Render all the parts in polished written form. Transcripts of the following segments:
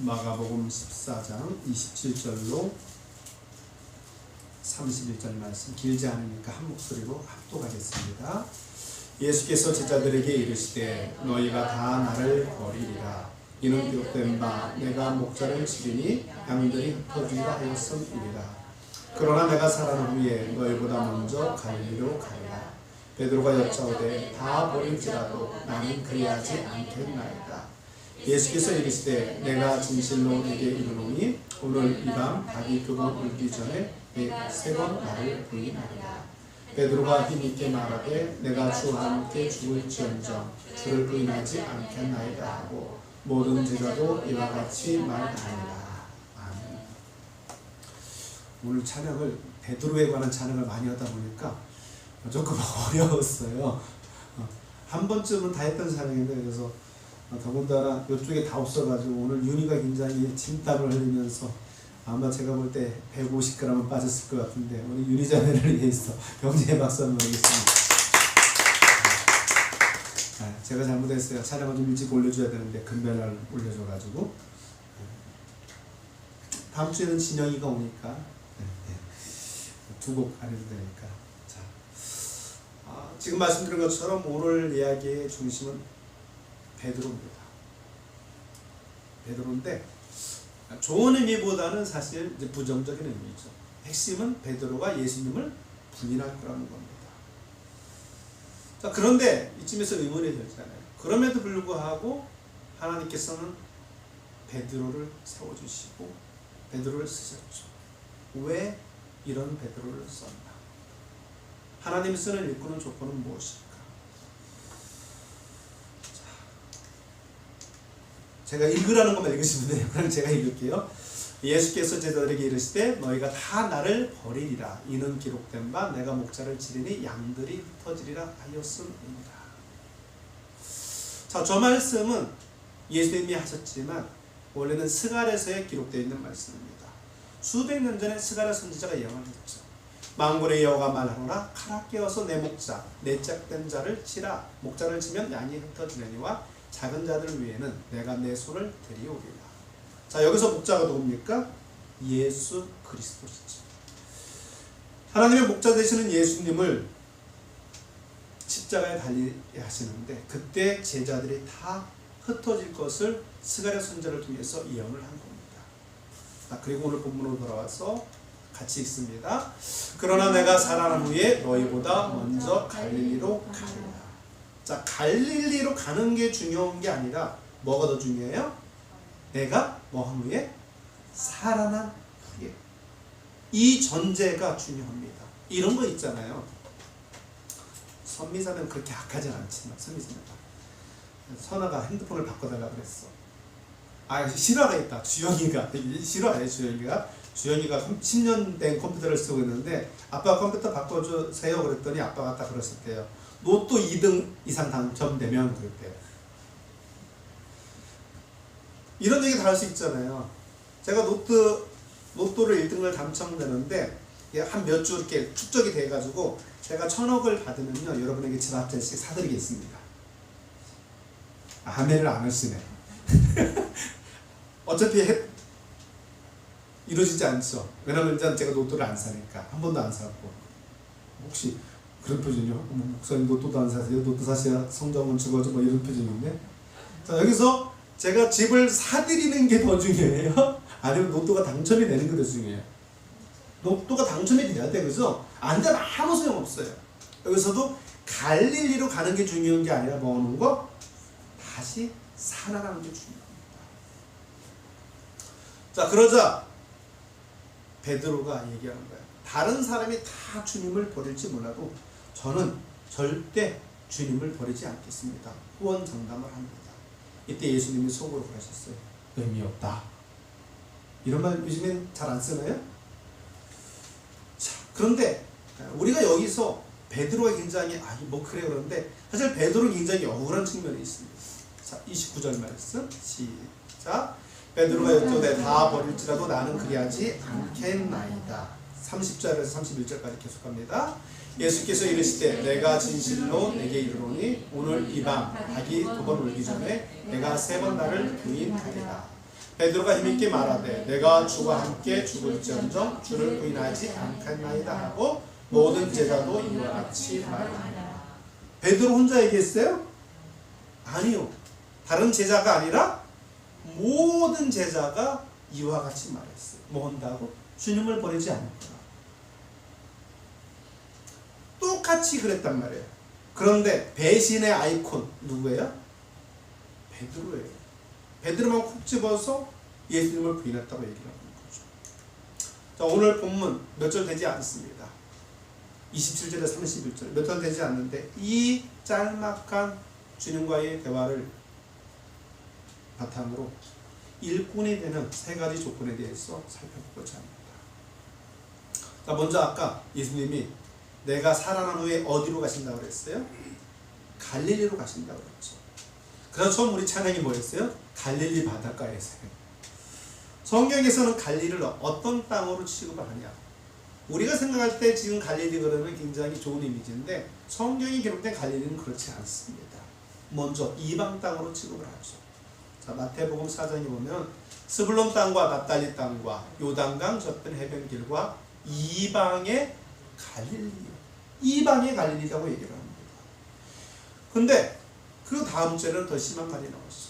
마가복음 14장 27절로 31절 말씀 길지 않으니까 한 목소리로 합독하겠습니다. 예수께서 제자들에게 이르시되 너희가 다 나를 버리리라. 이는 기록된 바 내가 목자를 치리니 양들이 흩어지리라 하였음이니라. 그러나 내가 살아난 후에 너희보다 먼저 갈릴리로 가리라. 베드로가 여짜오되 다 버릴지라도 나는 그리하지 않겠나이다. 예수께서 이르시되 내가 진실로 네게 이르노니 오늘 이 밤 닭이 두 번 울기 전에 세 번 나를 부인하리라. 베드로가 힘있게 말하되 내가 주와 함께 죽을지언정 주를 부인하지 않겠나이다 하고 모든 제자도 이와 같이 말하니라. 아멘. 오늘 찬양을 베드로에 관한 찬양을 많이 하다 보니까 조금 어려웠어요. 한 번쯤은 다 했던 찬양인데 그래서 더군다나 이쪽에 다 없어가지고 오늘 윤희가 굉장히 진땀을 흘리면서 아마 제가 볼 때 150g은 빠졌을 것 같은데 우리 윤희 자매를 위해서 경제의 박수 한번 드리겠습니다. 제가 잘못했어요. 촬영을 좀 일찍 올려줘야 되는데 금요일날 올려줘가지고 다음 주에는 진영이가 오니까 두 곡 안 해도 되니까. 자, 지금 말씀드린 것처럼 오늘 이야기의 중심은 베드로입니다. 베드로인데 좋은 의미보다는 사실 이제 부정적인 의미죠. 핵심은 베드로가 예수님을 부인할 거라는 겁니다. 자, 그런데 이쯤에서 의문이 들잖아요. 그럼에도 불구하고 하나님께서는 베드로를 세워주시고 베드로를 쓰셨죠. 왜 이런 베드로를 썼나? 하나님이 쓰는 일꾼은 조건은 무엇일까? 제가 읽으라는 것만 읽으시면 돼요. 그럼 제가 읽을게요. 예수께서 제자들에게 이르시되 너희가 다 나를 버리리라. 이는 기록된 바 내가 목자를 치리니 양들이 흩어지리라 하였음이니라. 자, 저 말씀은 예수님이 하셨지만 원래는 스가랴서에 기록되어 있는 말씀입니다. 수백 년 전에 스가랴 선지자가 예언을 했죠. 만군의 여호와가 말하노라. 칼아 깨어서 내 목자 내 짝된 자를 치라. 목자를 치면 양이 흩어지려니와 작은 자들 위에는 내가 내 손을 들이오리라. 자, 여기서 목자가 누굽니까? 예수 그리스도시죠. 하나님의 목자 되시는 예수님을 십자가에 달리게 하시는데 그때 제자들이 다 흩어질 것을 스가랴 선지자를 통해서 예언을 한 겁니다. 자, 그리고 오늘 본문으로 돌아와서 같이 읽습니다. 그러나 내가 살아난 후에 너희보다 먼저 갈릴리로 가리라. 자, 갈릴리로 가는 게 중요한 게 아니라 뭐가 더 중요해요? 내가 뭐한 후에? 살아난 후에. 이 전제가 중요합니다. 이런 거 있잖아요. 선미자는 그렇게 악하진 않지만 선미자가 선아가 핸드폰을 바꿔달라고 그랬어. 실화가 있다. 주영이가 실화예요. 주영이가 10년 된 컴퓨터를 쓰고 있는데 아빠가 컴퓨터 바꿔주세요 그랬더니 아빠가 딱 그랬었대요. 로또 2등 이상 당첨되면 그랬대요. 이런 얘기 다 할 수 있잖아요. 제가 로또를 1등을 당첨되는데 한 몇 주 이렇게 축적이 돼가지고 제가 1,000억을 받으면요 여러분에게 집 한 채씩 사드리겠습니다. 아멘을 안 하시네. 어차피 이루어지지 않죠. 왜냐면 일단 제가 로또를 안 사니까 한 번도 안 사고. 혹시 그런 표정이요? 목사님 로또도 안 사세요? 로또 사셔야 성장은 죽어져 뭐 이런 표정인데. 자, 여기서 제가 집을 사드리는 게 더 중요해요? 아니면 로또가 당첨이 되는 게 더 중요해요? 로또가 당첨이 돼야 돼. 그죠? 안 되면 아무 소용 없어요. 여기서도 갈릴리로 가는 게 중요한 게 아니라 뭐 하는 거? 다시 살아나는 게 중요합니다. 자, 그러자 베드로가 얘기하는 거예요. 다른 사람이 다 주님을 버릴지 몰라도 저는 절대 주님을 버리지 않겠습니다. 후원장담을 합니다. 이때 예수님이 속으로 그러셨어요. 의미 없다. 이런 말 요즘엔 잘 안 쓰나요? 자, 그런데 우리가 여기서 베드로가 굉장히 뭐 그래 그런데 사실 베드로는 굉장히 억울한 측면이 있습니다. 자, 29절 말씀 시작. 베드로가 여쭈되 다 버릴지라도 나는 그리하지 않겠나이다. 30절에서 31절까지 계속합니다. 예수께서 이르시되 내가 진실로 내게 이르노니 오늘 이 밤 닭이 두 번 울기 전에 내가 세 번 나를 부인하리라. 베드로가 힘있게 말하되 내가 주와 함께 죽을지언정 주를 부인하지 않겠나이다 하고 모든 제자도 이와 같이 말하니라. 베드로 혼자 얘기했어요? 아니요. 다른 제자가 아니라 모든 제자가 이와 같이 말했어요. 뭐 한다고? 주님을 버리지 않을 거라. 똑같이 그랬단 말이에요. 그런데 배신의 아이콘 누구예요? 베드로예요. 베드로만 콕 집어서 예수님을 부인했다고 얘기를 하는 거죠. 자, 오늘 본문 몇 절 되지 않습니다. 27절에 31절 몇 절 되지 않는데 이 짤막한 주님과의 대화를 바탕으로 일꾼이 되는 세 가지 조건에 대해서 살펴보고자 합니다. 자, 먼저 아까 예수님이 내가 살아난 후에 어디로 가신다고 그랬어요? 갈릴리로 가신다고 그랬죠. 그래서 처음 우리 찬양이 뭐였어요? 갈릴리 바닷가에서요. 성경에서는 갈릴리를 어떤 땅으로 취급을 하냐? 우리가 생각할 때 지금 갈릴리 그러면 굉장히 좋은 이미지인데 성경이 기록된 갈릴리는 그렇지 않습니다. 먼저 이방 땅으로 취급을 하죠. 자, 마태복음 4장에 보면 스불론 땅과 납달리 땅과 요단강 저편 해변길과 이방의 갈릴리, 이방의 갈릴리라고 얘기를 합니다. 근데 그 다음 절에는 더 심한 말이 나왔어.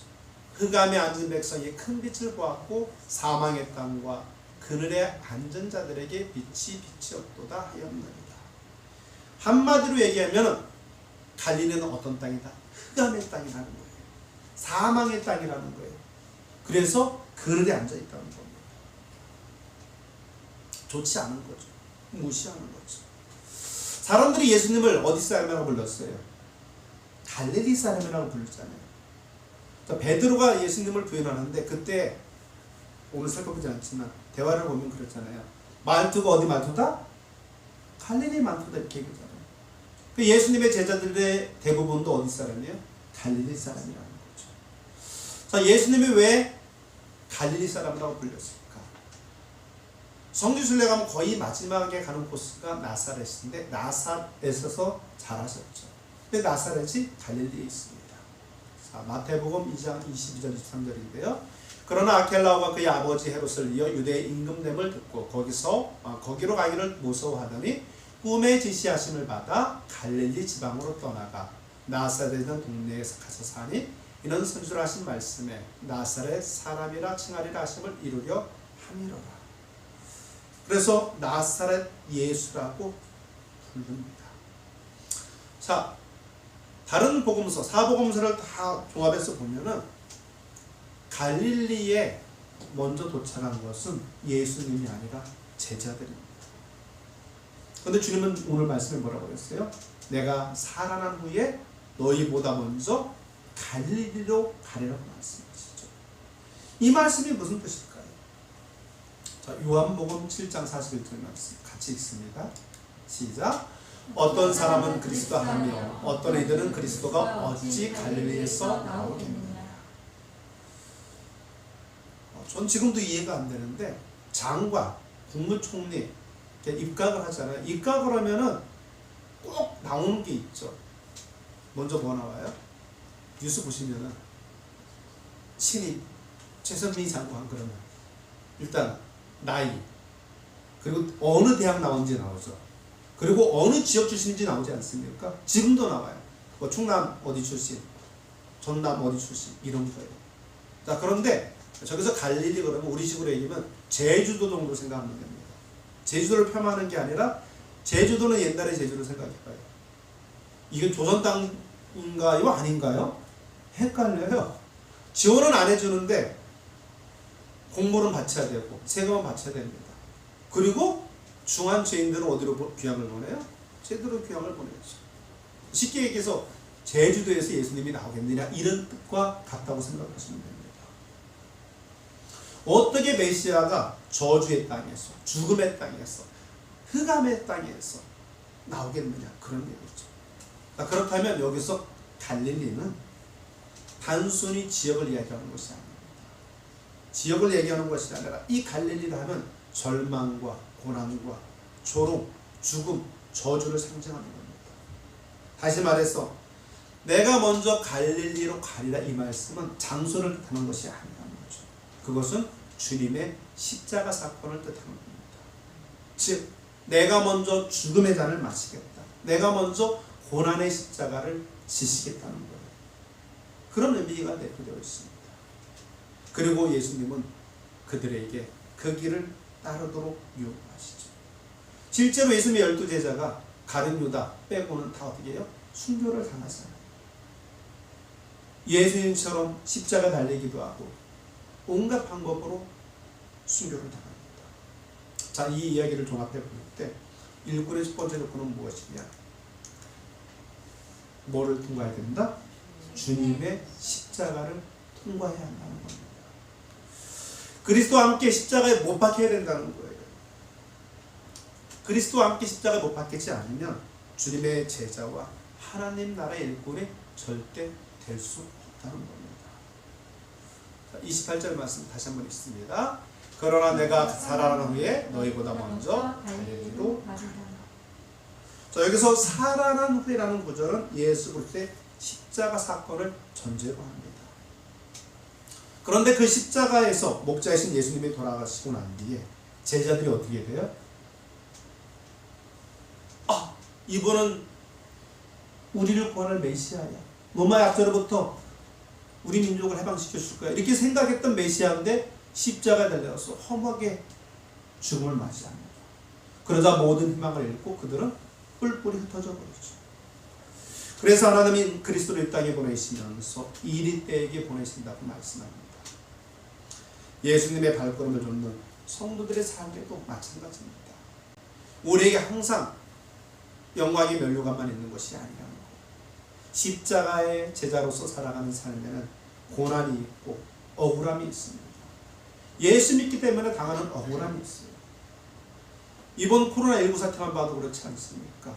흑암에 앉은 백성이 큰 빛을 보았고 사망의 땅과 그늘에 앉은 자들에게 빛이 비치었도다 하였느니라. 한마디로 얘기하면 갈릴리는 어떤 땅이다? 흑암의 땅이라는 거예요. 사망의 땅이라는 거예요. 그래서 그늘에 앉아 있다는 겁니다. 좋지 않은 거죠. 무시하는 거죠. 사람들이 예수님을 어디 사람이라고 불렀어요? 갈릴리 사람이라고 불렀잖아요. 베드로가 예수님을 부인하는데 그때 오늘 살펴보지 않지만 대화를 보면 그랬잖아요. 말투가 어디 말투다? 갈릴리 말투다 이렇게 얘기하잖아요. 그 예수님의 제자들의 대부분도 어디 사람이에요? 갈릴리 사람이라는 거죠. 자, 예수님이 왜 갈릴리 사람이라고 불렸을까? 성지순례 가면 거의 마지막에 가는 코스가 나사렛인데 나사렛에서 자라셨죠. 근데 나사렛이 갈릴리에 있습니다. 자, 마태복음 2장 22절 23절인데요. 그러나 아켈라오가 그의 아버지 헤롯을 이어 유대의 임금됨을 듣고 거기로 가기를 무서워하더니 꿈의 지시하심을 받아 갈릴리 지방으로 떠나가 나사렛이라는 동네에서 가서 사니 이는 선지자로 하신 말씀에 나사렛 사람이라 칭하리라 하심을 이루려 함이로라. 그래서 나사렛 예수라고 부릅니다. 자, 다른 복음서, 사복음서를 다 종합해서 보면은 갈릴리에 먼저 도착한 것은 예수님이 아니라 제자들입니다. 그런데 주님은 오늘 말씀에 뭐라고 했어요? 내가 살아난 후에 너희보다 먼저 갈릴리로 가리라고 말씀하시죠. 이 말씀이 무슨 뜻일까요? 자, 요한복음 7장 41절 말씀 같이 읽습니다. 시작. 어떤 사람은 그리스도하며 어떤 이들은 그리스도가 어찌 갈릴리에서 나오겠느냐. 전 지금도 이해가 안 되는데 장관, 국무총리 입각을 하잖아요. 입각을 하면은 꼭 나오는 게 있죠. 먼저 뭐 나와요? 뉴스 보시면은 신입 최선미 장관 그러면 일단 나이 그리고 어느 대학 나온지 나오죠. 그리고 어느 지역 출신인지 나오지 않습니까? 지금도 나와요. 뭐 충남 어디 출신, 전남 어디 출신 이런 거예요. 자, 그런데 저기서 갈릴리 그러면 우리 식으로 얘기하면 제주도 정도 생각하면 됩니다. 제주도를 폄하하는 게 아니라 제주도는 옛날의 제주를 생각해봐요. 이게 조선 땅인가요? 아닌가요? 헷갈려요. 지원은 안 해주는데 공모는 바쳐야 되고 세금은 바쳐야 됩니다. 그리고 중한 죄인들은 어디로 귀향을 보내요? 제주도로 귀향을 보내죠. 쉽게 얘기해서 제주도에서 예수님이 나오겠느냐 이런 뜻과 같다고 생각하시면 됩니다. 어떻게 메시아가 저주의 땅에서 죽음의 땅에서 흑암의 땅에서 나오겠느냐 그런 얘기죠. 그렇다면 여기서 갈릴리는 단순히 지역을 이야기하는 것이 아닙니다. 지역을 얘기하는 것이 아니라 이 갈릴리를 하면 절망과 고난과 조롱, 죽음, 저주를 상징하는 겁니다. 다시 말해서 내가 먼저 갈릴리로 가리라 이 말씀은 장소를 뜻하는 것이 아니라는 거죠. 그것은 주님의 십자가 사건을 뜻하는 겁니다. 즉 내가 먼저 죽음의 잔을 마시겠다. 내가 먼저 고난의 십자가를 지시겠다는 거예요. 그런 의미가 내포되어 있습니다. 그리고 예수님은 그들에게 그 길을 따르도록 유혹하시죠. 실제로 예수님의 12제자가 가룟 유다 빼고는 다 어떻게 해요? 순교를 당하잖아요. 예수님처럼 십자가 달리기도 하고 온갖 방법으로 순교를 당합니다. 자, 이 이야기를 종합해 볼 때 일꾼의 첫 번째 조건은 무엇이냐? 뭐를 통과해야 된다? 주님의 십자가를 통과해야 한다는 겁니다. 그리스도와 함께 십자가에 못 박혀야 된다는 거예요. 그리스도와 함께 십자가에 못 박히지 않으면 주님의 제자와 하나님 나라의 일꾼이 절대 될 수 없다는 겁니다. 자, 28절 말씀 다시 한번 읽습니다. 그러나 내가 살아난 후에 너희보다 먼저 갈릴리로 가리라. 자, 여기서 살아난 후에라는 구절은 예수 그리스도의 십자가 사건을 전제로 합니다. 그런데 그 십자가에서 목자이신 예수님이 돌아가시고 난 뒤에 제자들이 어떻게 돼요? 이분은 우리를 구원할 메시아야. 로마 약자로부터 우리 민족을 해방시켜 줄 거야. 이렇게 생각했던 메시아인데 십자가에 달려서 험하게 죽음을 맞이합니다. 그러자 모든 희망을 잃고 그들은 뿔뿔이 흩어져 버리죠. 그래서 하나님이 그리스도를 이 땅에 보내시면서 이리 때에게 보내신다고 말씀합니다. 예수님의 발걸음을 쫓는 성도들의 삶에도 마찬가지입니다. 우리에게 항상 영광의 면류관만 있는 것이 아니라는 것. 십자가의 제자로서 살아가는 삶에는 고난이 있고 억울함이 있습니다. 예수 믿기 때문에 당하는 억울함이 있어요. 이번 코로나19 사태만 봐도 그렇지 않습니까?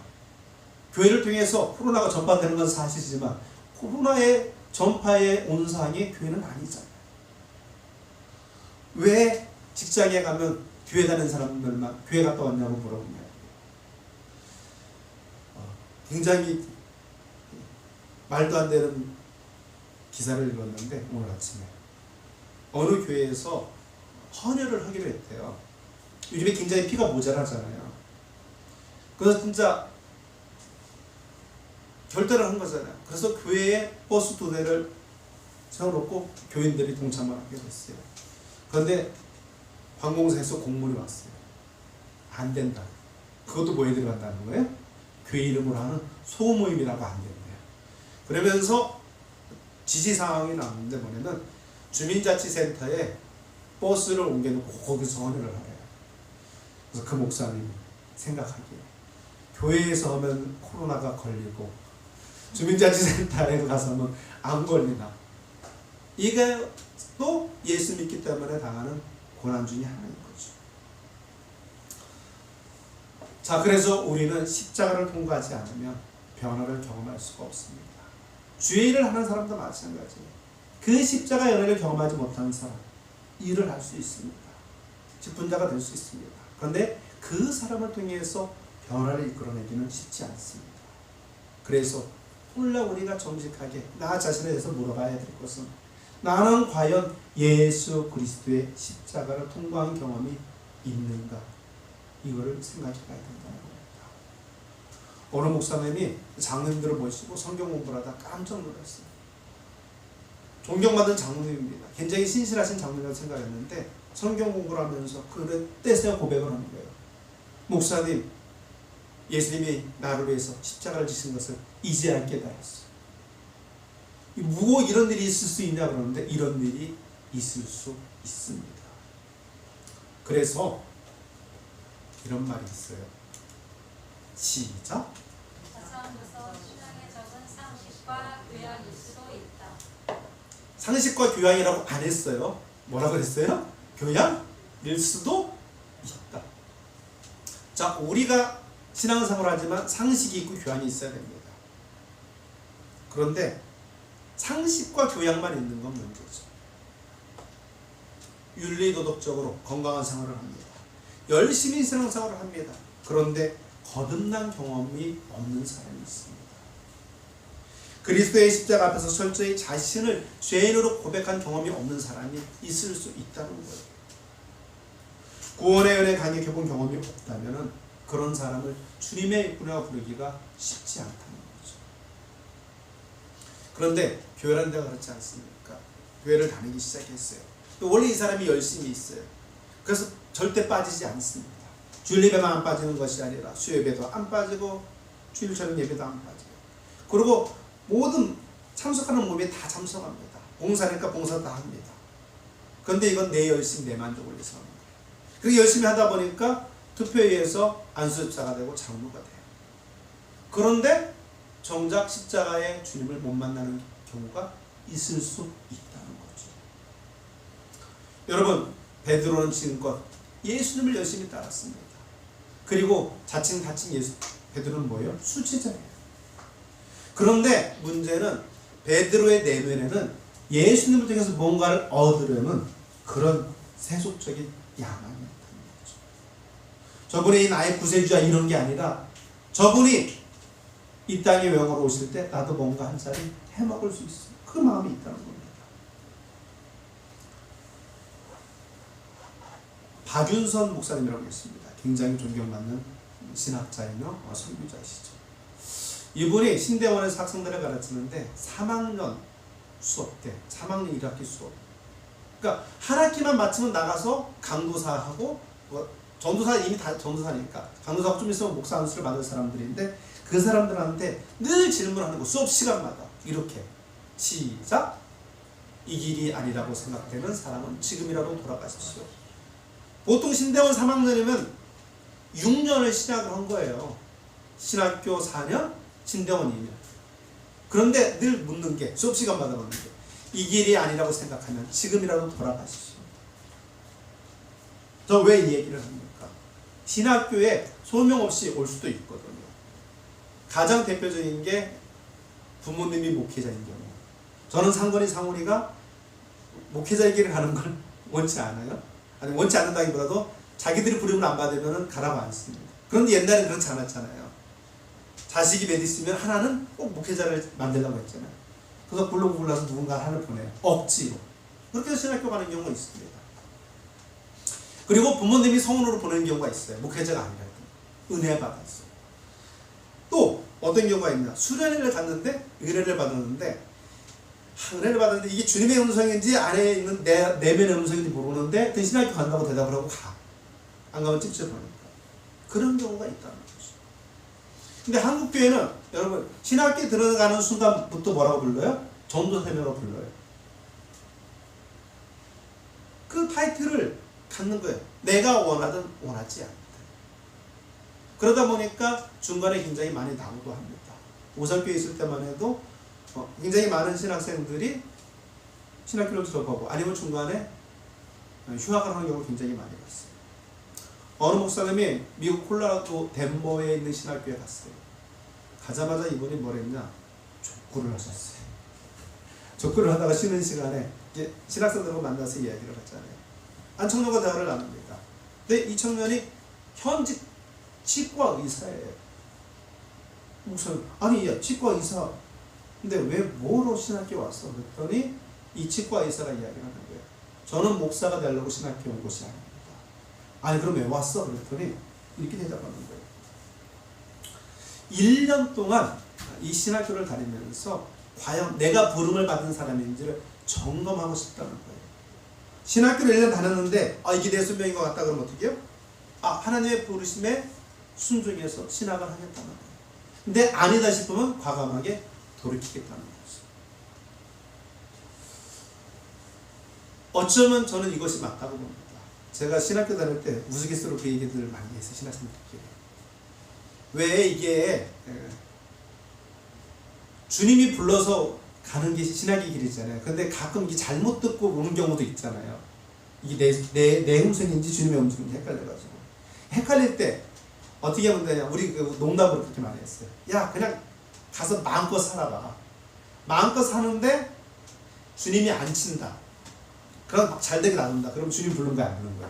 교회를 통해서 코로나가 전파되는 건 사실이지만 코로나의 전파의 온상이 교회는 아니잖아요. 왜 직장에 가면 교회 다니는 사람들만 교회 갔다 왔냐고 물어보냐. 굉장히 말도 안 되는 기사를 읽었는데 오늘 아침에 어느 교회에서 헌혈을 하기로 했대요. 요즘에 굉장히 피가 모자라잖아요. 그래서 진짜 결단을 한 거잖아요. 그래서 교회에 버스 2대를 세워놓고 교인들이 동참을 하게 됐어요. 그런데 관공서에서 공문이 왔어요. 안 된다. 그것도 뭐에 들어간다는 거예요? 교회 이름으로 하는 소모임이라고 안 된대요. 그러면서 지시사항이 나왔는데 뭐냐면 주민자치센터에 버스를 옮겨놓고 거기서 헌혈을 하래요. 그래서 그 목사님이 생각하기에 교회에서 하면 코로나가 걸리고 주민자치센터에 가서 하면 안 걸리나. 이게 또 예수 믿기 때문에 당하는 고난 중에 하나인 거죠. 자, 그래서 우리는 십자가를 통과하지 않으면 변화를 경험할 수가 없습니다. 주의 일을 하는 사람도 마찬가지예요. 그 십자가 연애를 경험하지 못하는 사람, 일을 할 수 있습니다. 직분자가 될 수 있습니다. 그런데 그 사람을 통해서 변화를 이끌어내기는 쉽지 않습니다. 그래서 오늘날 우리가 정직하게 나 자신에 대해서 물어봐야 될 것은 나는 과연 예수 그리스도의 십자가를 통과한 경험이 있는가? 이거를 생각해 봐야 된다는 겁니다. 어느 목사님이 장로님들을 모시고 성경 공부를 하다 깜짝 놀랐어요. 존경받은 장로님입니다. 굉장히 신실하신 장로님이라고 생각했는데 성경 공부를 하면서 그를 떼세워 고백을 하는 거예요. 목사님, 예수님이 나를 위해서 십자가를 지신 것을 이제야 깨달았어요. 뭐 이런 일이 있을 수 있냐 그러는데 이런 일이 있을 수 있습니다. 그래서 이런 말이 있어요. 시작. 신앙에 적은 상식과 교양일 수도 있다. 상식과 교양이라고 안 했어요. 뭐라 그랬어요? 교양일 수도 있다. 자, 우리가 신앙생활을 하지만 상식이 있고 교양이 있어야 됩니다. 그런데 상식과 교양만 있는 건 문제죠. 윤리도덕적으로 건강한 생활을 합니다. 열심히 신앙생활을 합니다. 그런데 거듭난 경험이 없는 사람이 있습니다. 그리스도의 십자가 앞에서 철저히 자신을 죄인으로 고백한 경험이 없는 사람이 있을 수 있다는 거예요. 구원의 은혜 강력해본 경험이 없다면 그런 사람을 주님의 일꾼이라고 부르기가 쉽지 않다는 거죠. 그런데 교회라는 데가 그렇지 않습니까? 교회를 다니기 시작했어요. 또 원래 이 사람이 열심히 있어요. 그래서 절대 빠지지 않습니다. 주일 예배만 안 빠지는 것이 아니라 수요 예배도 안 빠지고 주일 저녁 예배도 안 빠져요. 그리고 모든 참석하는 모임에 다 참석합니다. 봉사니까 봉사 다 합니다. 그런데 이건 내 열심, 내 만족을 위해서 하는 거예요. 그렇게 열심히 하다 보니까 투표회에서 안수집사가 되고 장로가 돼요. 그런데 정작 십자가의 주님을 못 만나는 경우가 있을 수 있다는 거죠. 여러분, 베드로는 지금껏 예수님을 열심히 따랐습니다. 그리고 자칭 베드로는 뭐예요? 수치자예요. 그런데 문제는 베드로의 내면에는 예수님을 통해서 뭔가를 얻으려는 그런 세속적인 야망이 있다는 거죠. 저분이 나의 구세주야 이런 게 아니라 저분이 이 땅에 영으로 오실 때 나도 뭔가 한 자리 해먹을 수 있어. 그 마음이 있다는 겁니다. 박윤선 목사님이라고 있습니다. 굉장히 존경받는 신학자이며 선교자이시죠. 이분이 신대원에서 학생들을 가르치는데 3학년 수업 때 3학년 1학기 수업, 그러니까 한 학기만 마치면 나가서 강도사하고 전도사, 이미 다 전도사니까 강도사하고 좀 있으면 목사 안수를 받을 사람들인데 그 사람들한테 늘 질문하는 거, 수업 시간마다 이렇게 시작! 이 길이 아니라고 생각되는 사람은 지금이라도 돌아가십시오. 보통 신대원 3학년이면 6년을 신학을 한 거예요. 신학교 4년, 신대원 2년. 그런데 늘 묻는 게, 수업 시간마다 묻는 게, 이 길이 아니라고 생각하면 지금이라도 돌아가십시오. 저 왜 이 얘기를 합니까? 신학교에 소명 없이 올 수도 있거든요. 가장 대표적인 게 부모님이 목회자인 경우. 저는 상건이 상훈이가 목회자의 길을 가는 걸 원치 않아요. 아니, 원치 않는다기보다도 자기들이 부름을 안 받으면 가라고 안 씁니다. 그런데 옛날엔 그렇지 않았잖아요. 자식이 몇 있으면 하나는 꼭 목회자를 만들려고 했잖아요. 그래서 굴러 골라서 누군가 하나를 보내요. 억지로. 그렇게 해서 신학교 가는 경우가 있습니다. 그리고 부모님이 성운으로 보내는 경우가 있어요. 목회자가 아니라 은혜 받았어요. 또 어떤 경우가 있냐, 수련회를 갔는데 은혜를 받았는데 은혜를 받았는데 이게 주님의 음성인지 안에 있는 내면의 음성인지 모르는데 그 신학교 간다고 대답을 하고 가. 안 가면 찝찝하니까. 그런 경우가 있다는 거죠. 근데 한국 교회는 여러분 신학교에 들어가는 순간부터 뭐라고 불러요? 전도사명으로 불러요. 그 타이틀을 갖는 거예요. 내가 원하든 원하지 않든. 그러다 보니까 중간에 굉장히 많이 나오도 합니다. 오살교에 있을 때만 해도 굉장히 많은 신학생들이 신학교를 졸업하고 아니면 중간에 휴학을 하는 경우를 굉장히 많이 봤어요. 어느 목사님이 미국 콜로라도 덴버에 있는 신학교에 갔어요. 가자마자 이분이 뭘 했냐? 족구를 하셨어요. 족구를 하다가 쉬는 시간에 이제 신학생들하고 만나서 이야기를 하잖아요. 한 청년과 대화를 나눕니다. 근데 이 청년이 현직 치과 의사예요. 목사님, 아니 야, 치과 의사 근데 왜 뭐로 신학교에 왔어? 그랬더니 이 치과 의사가 이야기를 하는 거예요. 저는 목사가 되려고 신학교에 온 것이 아닙니다. 아니 그럼 왜 왔어? 그랬더니 이렇게 대답하는 거예요. 1년 동안 이 신학교를 다니면서 과연 내가 부름을 받은 사람인지를 점검하고 싶다는 거예요. 신학교를 1년 다녔는데 이게 내 소명인 것 같다 그러면 어떻게 해요? 하나님의 부르심에 순종해서 신학을 하겠다는 거예요. 근데 아니다 싶으면 과감하게 돌이키겠다는 거죠. 어쩌면 저는 이것이 맞다고 봅니다. 제가 신학교 다닐 때 우스갯소리로 그 얘기들을 많이 했어요. 신학생들끼리. 왜 이게 주님이 불러서 가는 게 신학의 길이잖아요. 근데 가끔 이게 잘못 듣고 오는 경우도 있잖아요. 이게 내 음성인지 주님의 음성인지 헷갈려가지고. 헷갈릴 때 어떻게 하면 되냐. 우리 농담으로 그렇게 많이 했어요. 야 그냥 가서 마음껏 살아봐. 마음껏 사는데 주님이 안 친다. 그럼 막 잘되게 나눈다. 그럼 주님 부른 거야 안 부른 거야?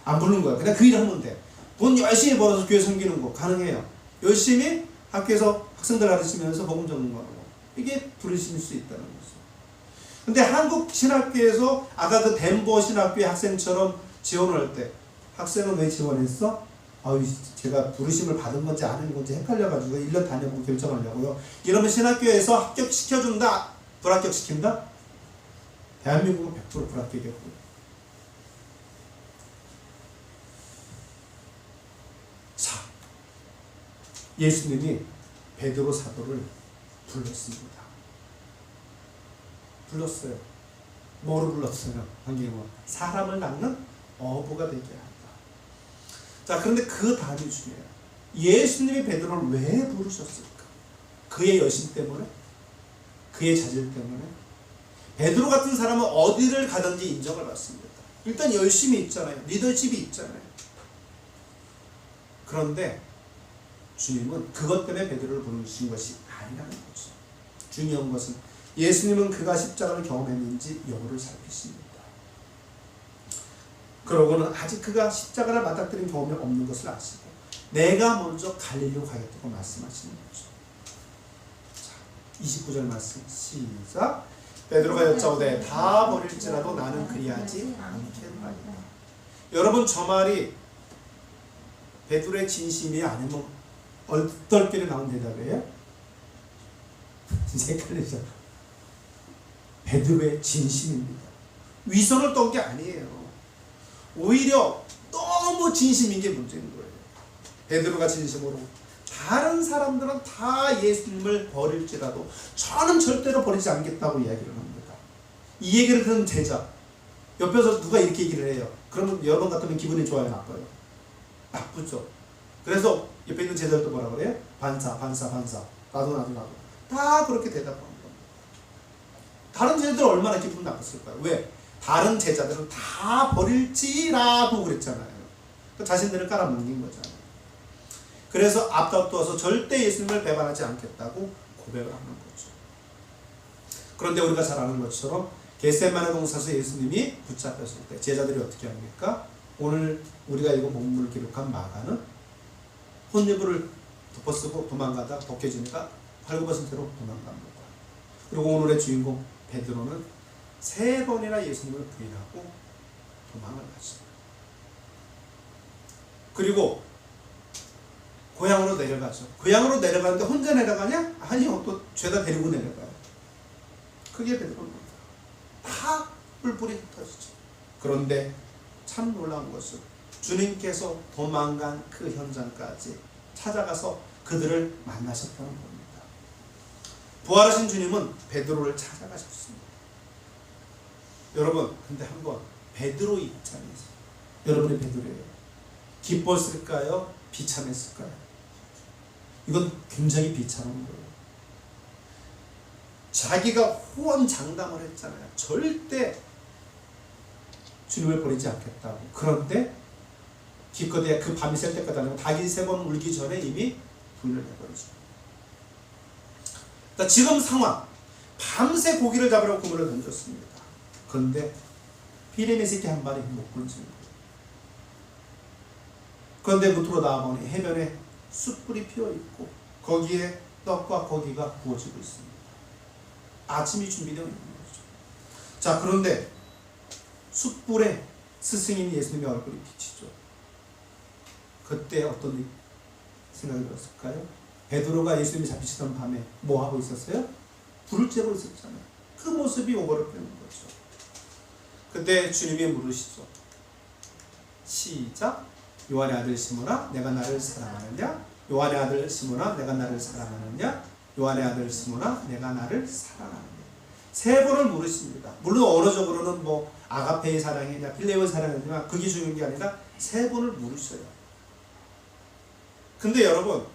안 부른 거야. 그냥 그 일을 하면 돼. 돈 열심히 벌어서 교회 섬기는 거 가능해요. 열심히 학교에서 학생들 가르치면서 복음 전하는 거 하고 이게 부르심일 수 있다는 거죠. 근데 한국 신학교에서 아까 그 덴버 신학교의 학생처럼 지원을 할 때 학생은 왜 지원했어? 제가 부르심을 받은 건지 아닌 건지 헷갈려가지고 1년 다녀보고 결정하려고요. 이러면 신학교에서 합격시켜준다? 불합격시킨다? 대한민국은 100% 불합격이었고요. 자, 예수님이 베드로 사도를 불렀습니다. 불렀어요. 뭐로 불렀어요? 성경은 사람을 낚는 어부가 되게 한다. 자, 그런데 그 답이 중요해요. 예수님이 베드로를 왜 부르셨을까? 그의 여신 때문에? 그의 자질 때문에? 베드로 같은 사람은 어디를 가든지 인정을 받습니다. 일단 열심히 있잖아요. 리더십이 있잖아요. 그런데 주님은 그것 때문에 베드로를 부르신 것이 아니라는 거죠. 중요한 것은 예수님은 그가 십자가를 경험했는지 여부를 살피십니다. 그러고는 아직 그가 십자가를 맞닥뜨린 경험이 없는 것을 아시고 내가 먼저 갈릴리로 가겠다고 말씀하시는 거죠. 자, 29절 말씀 시작. 베드로가 여짜오되 다 버릴지라도 나는 그리하지 않겠나이다. 여러분, 저 말이 베드로의 진심이 아니면 얼떨결에 나온 대답이에요? 진짜 헷갈리죠? 베드로의 진심입니다. 위선을 떤 게 아니에요. 오히려 너무 진심인 게 문제인 거예요. 베드로가 진심으로 다른 사람들은 다 예수님을 버릴지라도 저는 절대로 버리지 않겠다고 이야기를 합니다. 이 얘기를 듣는 제자 옆에서 누가 이렇게 얘기를 해요. 그러면 여러분 같으면 기분이 좋아요, 나빠요? 나쁘죠. 그래서 옆에 있는 제자들도 뭐라 그래요? 반사. 나도. 다 그렇게 대답하는 겁니다. 다른 제자들은 얼마나 기분 나빴을까요? 왜? 다른 제자들은 다 버릴지라도 그랬잖아요. 자신들을 깔아뭉긴 거잖아요. 그래서 앞다투어서 절대 예수님을 배반하지 않겠다고 고백을 하는 거죠. 그런데 우리가 잘 아는 것처럼 겟세마네 동산에서 예수님이 붙잡혔을 때 제자들이 어떻게 합니까? 오늘 우리가 이거 본문을 기록한 마가는 혼이불을 덮어쓰고 도망가다 벗겨지니까 벌거벗은 채로 도망갑니다. 그리고 오늘의 주인공 베드로는 3번이나 예수님을 부인하고 도망을 갔습니다. 그리고 고향으로 내려가죠. 고향으로 내려가는데 혼자 내려가냐? 아니요. 또 죄다 데리고 내려가요. 그게 베드로입니다. 다 뿔뿔이 흩어지죠. 그런데 참 놀라운 것은 주님께서 도망간 그 현장까지 찾아가서 그들을 만나셨다는 겁니다. 부활하신 주님은 베드로를 찾아가셨습니다. 여러분, 근데 한번 베드로 입장에서 여러분이 베드로예요. 기뻤을까요? 비참했을까요? 이건 굉장히 비참한 거예요. 자기가 호언장담을 했잖아요. 절대 주님을 버리지 않겠다고. 그런데 기껏해야 그 밤이 셀 때까지 아니고 닭이 3번 울기 전에 이미 부인을 해버리죠. 그러니까 지금 상황, 밤새 고기를 잡으려고 그물을 던졌습니다. 그런데 피레미 새끼 한 마리 못 건지는 거예요. 그런데 무트로 나와보니 해변에 숯불이 피어있고 거기에 떡과 고기가 구워지고 있습니다. 아침이 준비되어 있는 거죠. 자, 그런데 숯불에 스승인 예수님의 얼굴이 비치죠. 그때 어떤 생각이 들었을까요? 베드로가 예수님이 잡히시던 밤에 뭐 하고 있었어요? 불을 쬐고 있었잖아요. 그 모습이 오버랩되는 거죠. 그때 주님이 물으시죠. 시작. 요한의 아들 시몬아, 내가 나를 사랑하느냐? 요한의 아들 시몬아, 내가 나를 사랑하느냐? 요한의 아들 시몬아, 내가 나를 사랑하느냐? 3번을 물으십니다. 물론 언어적으로는 뭐 아가페의 사랑이냐 필레오의 사랑이냐 그게 중요한 게 아니라 3번을 물으셔요. 근데 여러분,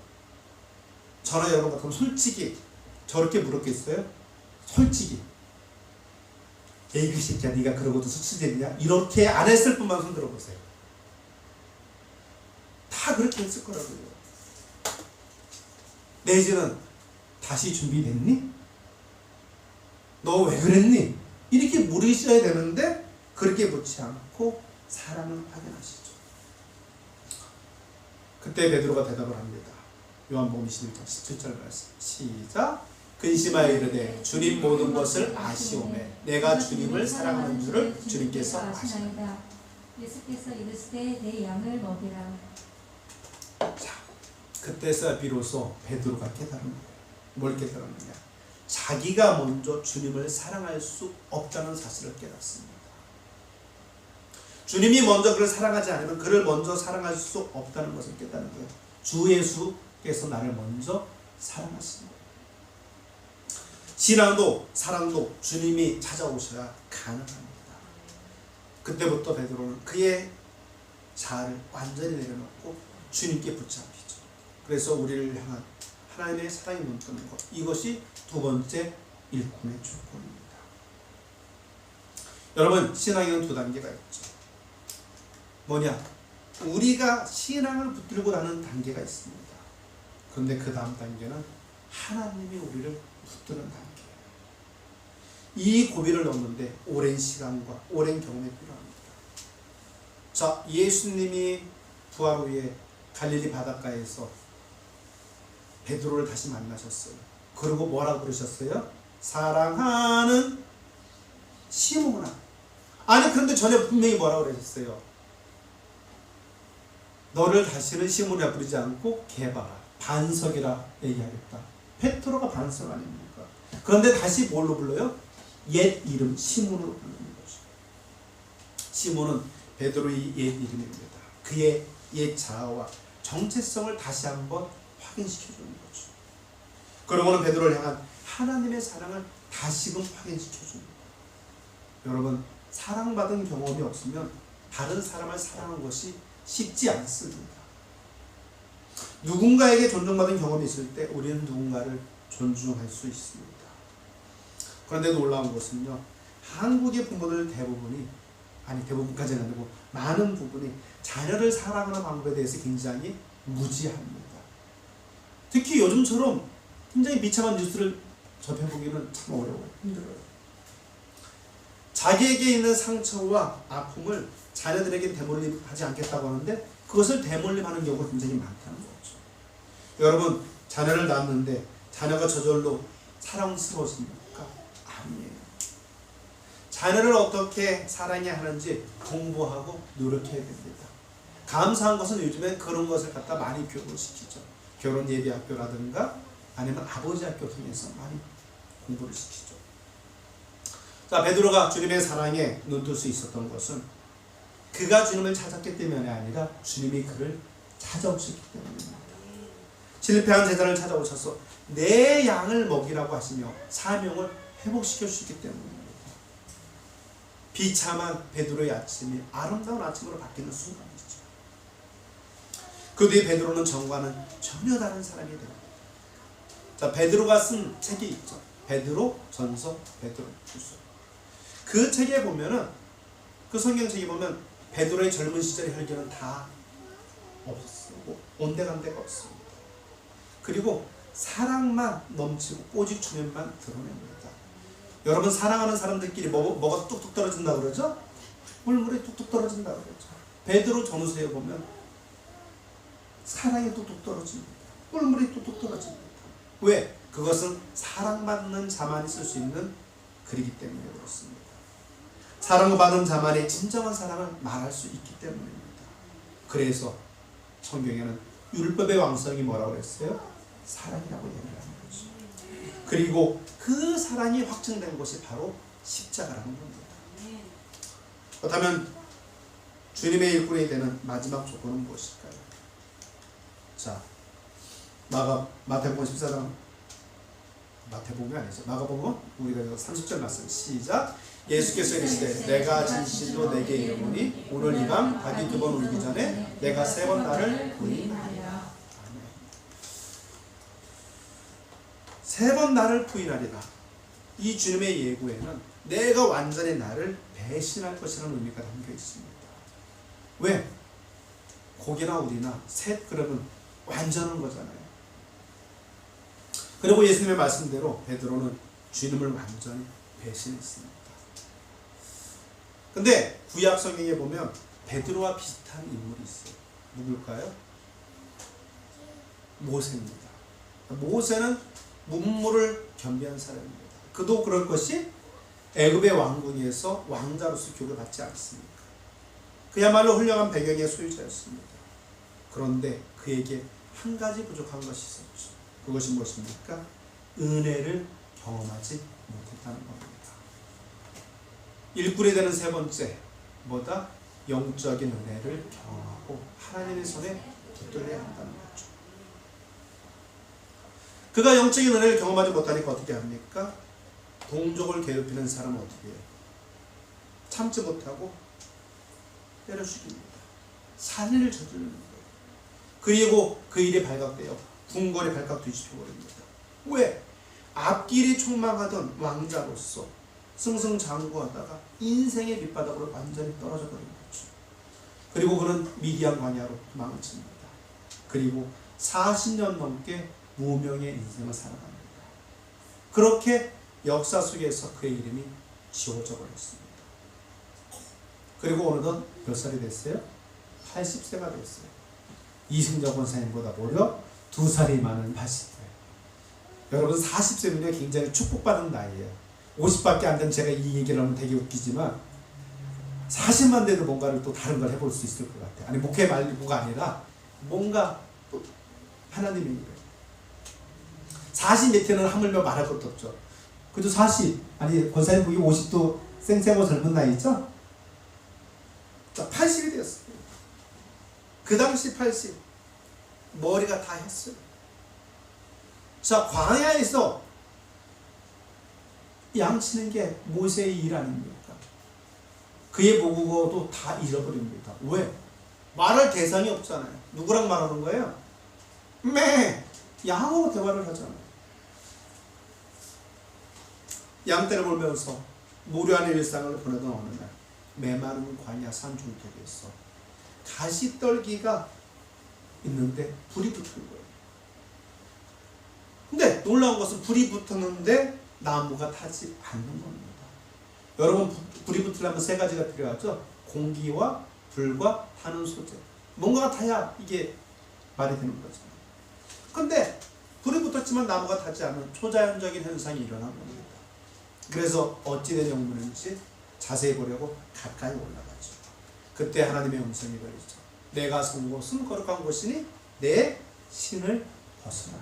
저나 여러분 같으면 솔직히 저렇게 물었겠어요? 솔직히 에이 그 새끼야 네가 그러고도 수치되냐? 이렇게 안 했을 뿐만 손 들어보세요. 다 그렇게 했을 거라고요. 내지는 다시 준비됐니? 너 왜 그랬니? 이렇게 물으셔야 되는데 그렇게 묻지 않고 사랑을 확인하시죠. 그때 베드로가 대답을 합니다. 요한복음 21장 17절 말씀 시작. 근심하여 이르되 주님 모든 것을 아시오매 내가 주님을 사랑하는 줄을 주님께서 아시나이다. 예수께서 이르시되 내 양을 먹이라. 자, 그때서 비로소 베드로가 깨달은 거예요. 뭘 깨달았느냐? 자기가 먼저 주님을 사랑할 수 없다는 사실을 깨닫습니다. 주님이 먼저 그를 사랑하지 않으면 그를 먼저 사랑할 수 없다는 것을 깨닫는 거예요. 주 예수께서 나를 먼저 사랑하십니다. 신앙도 사랑도 주님이 찾아오셔야 가능합니다. 그때부터 베드로는 그의 자아를 완전히 내려놓고 주님께 붙잡히죠. 그래서 우리를 향한 하나님의 사랑이 눈뜨는 것, 이것이 두 번째 일꾼의 조건입니다. 여러분, 신앙에는 두 단계가 있죠. 뭐냐? 우리가 신앙을 붙들고 가는 단계가 있습니다. 그런데 그 다음 단계는 하나님이 우리를 붙드는 단계예요. 이 고비를 넘는데 오랜 시간과 오랜 경험이 필요합니다. 자, 예수님이 부활 후에 갈릴리 바닷가에서 베드로를 다시 만나셨어요. 그리고 뭐라고 그러셨어요? 사랑하는 시몬아. 아니, 그런데 전에 분명히 뭐라고 그러셨어요? 너를 다시는 시몬이라 부르지 않고 게바라, 반석이라 얘기하겠다. 베드로가 반석 아닙니까? 그런데 다시 뭘로 불러요? 옛 이름 시몬으로 부르는 거죠. 시몬은 베드로의 옛 이름입니다. 그의 옛 자아와 정체성을 다시 한번 확인시켜주는 거죠. 그러고는 베드로를 향한 하나님의 사랑을 다시금 확인시켜줍니다. 여러분, 사랑받은 경험이 없으면 다른 사람을 사랑하는 것이 쉽지 않습니다. 누군가에게 존중받은 경험이 있을 때 우리는 누군가를 존중할 수 있습니다. 그런데 놀라운 것은요, 한국의 부모들 대부분까지는 아니고 많은 부분이 자녀를 사랑하는 방법에 대해서 굉장히 무지합니다. 특히 요즘처럼 굉장히 비참한 뉴스를 접해보기는 참 어려워요. 힘들어요. 자기에게 있는 상처와 아픔을 자녀들에게 대물림하지 않겠다고 하는데 그것을 대물림하는 경우가 굉장히 많다는 거죠. 여러분, 자녀를 낳았는데 자녀가 저절로 사랑스러워집니까? 아니에요. 자녀를 어떻게 사랑해야 하는지 공부하고 노력해야 됩니다. 감사한 것은 요즘에 그런 것을 갖다 많이 교육시키죠. 결혼 예비 학교라든가 아니면 아버지 학교 통해서 많이 공부를 시키죠. 자, 베드로가 주님의 사랑에 눈뜰 수 있었던 것은 그가 주님을 찾았기 때문이 아니라 주님이 그를 찾아오셨기 때문입니다. 실패한 제자를 찾아오셔서 내 양을 먹이라고 하시며 사명을 회복시켜 주시기 때문입니다. 비참한 베드로의 아침이 아름다운 아침으로 바뀌는 순간이죠. 그 뒤에 베드로는 전과는 전혀 다른 사람이 됩니다. 자, 베드로가 쓴 책이 있죠. 베드로 전서, 베드로 후서. 그 책에 보면은, 그 성경책에 보면 베드로의 젊은 시절의 혈기는 다 없었고 온데간데가 없습니다. 그리고 사랑만 넘치고 오직 주님만 드러냅니다. 여러분, 사랑하는 사람들끼리 뭐가 뚝뚝 떨어진다 그러죠? 물물이 뚝뚝 떨어진다 그러죠. 베드로 전후서에 보면 사랑이 뚝뚝 떨어집니다. 꿀물이 뚝뚝 떨어집니다. 왜? 그것은 사랑받는 자만이 쓸 수 있는 글이기 때문에 그렇습니다. 사랑받는 자만이 진정한 사랑을 말할 수 있기 때문입니다. 그래서 성경에는 율법의 왕성이 뭐라고 그랬어요? 사랑이라고 얘기를 하는 거죠. 그리고 그 사랑이 확증된 것이 바로 십자가라는 겁니다. 그렇다면 주님의 일꾼이 되는 마지막 조건은 무엇일까요? 자, 마태복음 14장, 마태복음이 아니죠. 마가복음 우리가 30절 말씀 시작. 예수께서 이르시되 내가 진실로 내게 이르노니 오늘 이 밤 닭이 두 번 울기 전에 내가 세 번 나를 부인하리라. 세 번 나를 부인하리라. 이 주님의 예고에는 내가 완전히 나를 배신할 것이라는 의미가 담겨 있습니다. 왜? 고기나 우리나 셋 그릇은 완전한 거잖아요. 그리고 예수님의 말씀대로 베드로는 주님을 완전히 배신했습니다. 근데 구약 성경에 보면 베드로와 비슷한 인물이 있어요. 누굴까요? 모세입니다. 모세는 문무를 겸비한 사람입니다. 그도 그럴 것이 애굽의 왕궁에서 왕자로서 교육을 받지 않습니까? 그야말로 훌륭한 배경의 소유자였습니다. 그런데 그에게 한 가지 부족한 것이 있었죠. 그것이 무엇입니까? 은혜를 경험하지 못했다는 겁니다. 일꾼이 되는 세 번째, 뭐다? 영적인 은혜를 경험하고 하나님의 손에 붙들려야 한다는 거죠. 그가 영적인 은혜를 경험하지 못하니까 어떻게 합니까? 동족을 괴롭히는 사람은 어떻게 해요? 참지 못하고 때려 죽입니다. 살인을 저지르는 거예요. 그리고 그 일이 발각되어 궁궐이 발각 뒤집혀버립니다. 왜? 앞길이 촉망하던 왕자로서 승승장구하다가 인생의 밑바닥으로 완전히 떨어져 버린 거죠. 그리고 그는 미디안 광야로 도망을 칩니다. 그리고 40년 넘게 무명의 인생을 살아갑니다. 그렇게 역사 속에서 그의 이름이 지워져 버렸습니다. 그리고 어느덧 몇 살이 됐어요? 80세가 됐어요. 이승적 권사님보다 무려 2살이 많은 80세. 여러분 40세면 굉장히 축복받은 나이예요. 50밖에 안 된 제가 이 얘기를 하면 되게 웃기지만 40만 돼도 뭔가를 또 다른 걸 해볼 수 있을 것 같아요. 아니 목회 말고가 아니라 뭔가 또 하나님의 일을 40 밑에는 하물며 말할 것도 없죠. 그래도 40 아니 권사님 보기 50도 쌩쌩하고 젊은 나이죠? 자 80이 되었어요. 그 당시 80 머리가 다 했어요. 자 광야에서 양치는 게 모세의 일 아닙니까? 그의 모국어도 다 잃어버립니다. 왜? 말할 대상이 없잖아요. 누구랑 말하는 거예요? 양하고 대화를 하잖아요. 양떼를 몰면서 무료한 일상을 보내던 어느 날 메마른 광야 산중턱에서 가시떨기가 있는데 불이 붙은 거예요. 근데 놀라운 것은 불이 붙었는데 나무가 타지 않는 겁니다. 여러분 불이 붙으려면 세 가지가 필요하죠. 공기와 불과 타는 소재. 뭔가가 타야 이게 말이 되는 거잖아요. 근데 불이 붙었지만 나무가 타지 않는 초자연적인 현상이 일어난 겁니다. 그래서 어찌된 영문인지 자세히 보려고 가까이 올라가죠. 그때 하나님의 음성이 들리죠. 내가 선 곳은 거룩한 곳이니 내 신을 벗으라.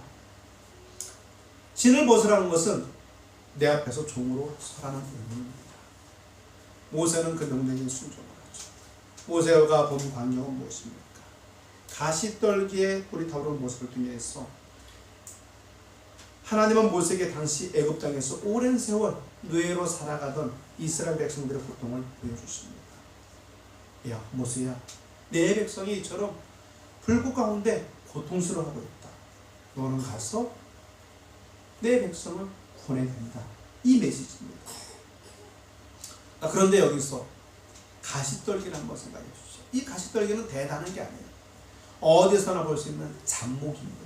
신을 벗으라는 것은 내 앞에서 종으로 서라는 의미입니다. 모세는 그 명령에 순종을 하죠. 모세가 본 광경은 무엇입니까? 가시떨기에 불이 타오르는 모습을 통해서 하나님은 모세에게 당시 애굽 땅에서 오랜 세월 노예로 살아가던 이스라엘 백성들의 고통을 보여주십니다. 야 모세야, 내 백성이 이처럼 불꽃 가운데 고통스러워하고 있다. 너는 가서 내 백성을 구원해야 된다. 이 메시지입니다. 그런데 여기서 가시떨기를 한번 생각해 주시죠. 이 가시떨기는 대단한 게 아니에요. 어디서나 볼 수 있는 잡목입니다.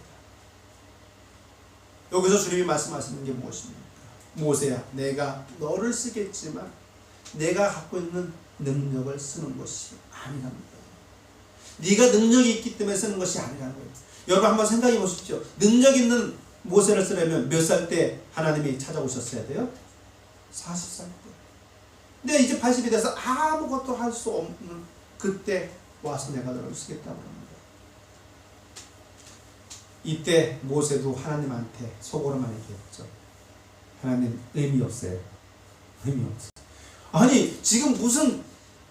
여기서 주님이 말씀하시는 게 무엇입니까? 모세야, 내가 너를 쓰겠지만 내가 갖고 있는 능력을 쓰는 것이 아니라는 거예요. 네가 능력이 있기 때문에 쓰는 것이 아니라는 거예요. 여러분 한번 생각해 보십시오. 능력 있는 모세를 쓰려면 몇 살 때 하나님이 찾아오셨어야 돼요? 40살 때. 근데 이제 80이 돼서 아무것도 할 수 없는 그때 와서 내가 너를 쓰겠다고 합니다. 이때 모세도 하나님한테 속으로만 얘기했죠. 하나님 의미 없어요. 의미 없어요. 아니 지금 무슨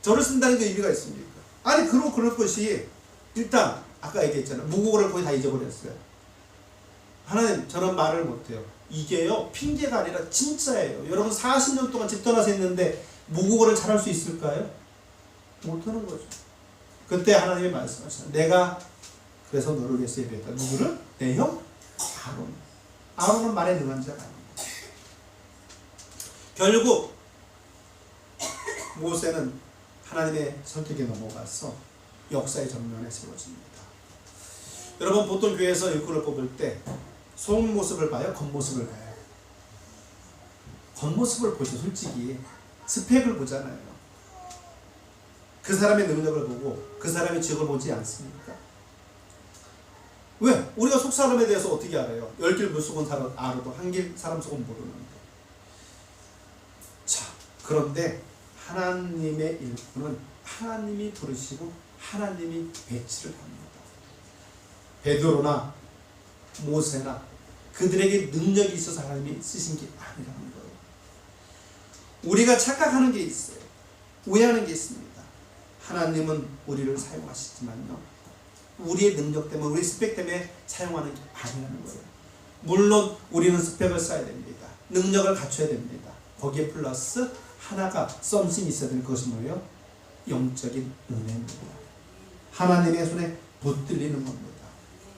저를 쓴다는 게 의미가 있습니까? 아니 그럴 것이 일단 아까 얘기했잖아요. 무국어를 거의 다 잊어버렸어요. 하나님 저는 말을 못해요. 이게요 핑계가 아니라 진짜예요. 여러분 40년 동안 집 떠나서 했는데 무국어를 잘할 수 있을까요? 못하는 거죠. 그때 하나님이 말씀하셨어요. 내가 그래서 너를 위해서 예배했다. 누구를? 내 형? 아론. 아론은 말에 능한 자가 아닙니다. 결국 모세는 하나님의 선택에 넘어가서 역사의 전면에 세워집니다. 여러분 보통 교회에서 일꾼을 뽑을 때 속모습을 봐요? 겉모습을 봐요? 겉모습을 보죠. 솔직히 스펙을 보잖아요. 그 사람의 능력을 보고 그 사람의 직업을 보지 않습니까? 왜? 우리가 속 사람에 대해서 어떻게 알아요? 10길 물속은 알아도 한 길 사람 속은 모르는데. 자, 그런데 하나님의 일꾼은 하나님이 부르시고 하나님이 배치를 합니다. 베드로나 모세나 그들에게 능력이 있어서 하나님이 쓰신 게 아니라는 거예요. 우리가 착각하는 게 있어요. 오해하는 게 있습니다. 하나님은 우리를 사용하시지만요, 우리의 능력 때문에, 우리 스펙 때문에 사용하는 게 아니라는 거예요. 물론 우리는 스펙을 쌓아야 됩니다. 능력을 갖춰야 됩니다. 거기에 플러스 하나가 썸씽이 있어야 되는 것이 뭐예요? 영적인 은혜입니다. 하나님의 손에 붙들리는 겁니다.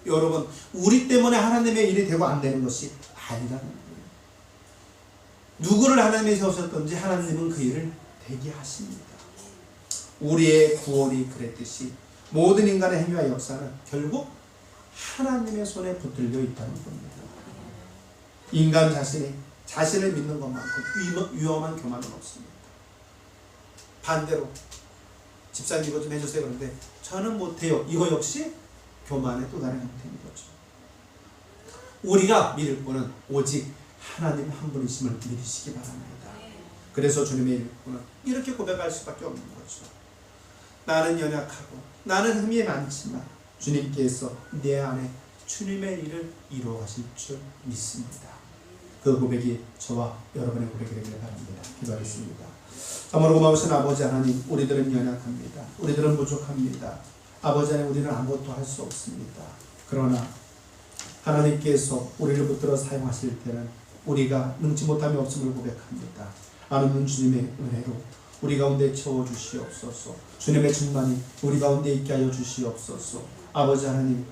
여러분, 우리 때문에 하나님의 일이 되고 안 되는 것이 아니라는 거예요. 누구를 하나님이 세우셨든지 하나님은 그 일을 되게 하십니다. 우리의 구원이 그랬듯이 모든 인간의 행위와 역사는 결국 하나님의 손에 붙들려 있다는 겁니다. 인간 자신이 자신을 믿는 것만큼 위험한 교만은 없습니다. 반대로 집사님 이거 좀 해주세요. 그런데 저는 못해요. 이거 역시 교만의 또 다른 형태인 거죠. 우리가 믿을 분은 오직 하나님 한 분이심을 믿으시기 바랍니다. 그래서 주님의 일꾼은 이렇게 고백할 수밖에 없는 거죠. 나는 연약하고 나는 흠이 많지만 주님께서 내 안에 주님의 일을 이루어 가실 줄 믿습니다. 그 고백이 저와 여러분의 고백이 되기를 바랍니다. 기도하겠습니다. 참으로 고마우신 아버지 하나님, 우리들은 연약합니다. 우리들은 부족합니다. 아버지 하나님, 우리는 아무것도 할 수 없습니다. 그러나 하나님께서 우리를 붙들어 사용하실 때는 우리가 능치 못함이 없음을 고백합니다. 하나님 주님의 은혜로 우리 가운데 채워주시옵소서. 주님의 충만이 우리 가운데 있게 하여 주시옵소서. 아버지 하나님,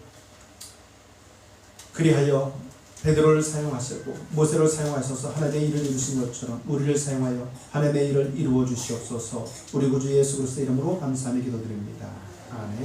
그리하여 베드로를 사용하시고 모세를 사용하셔서 하나님의 일을 이루신 것처럼 우리를 사용하여 하나님의 일을 이루어 주시옵소서. 우리 구주 예수 그리스도의 이름으로 감사하며 기도드립니다. 아멘.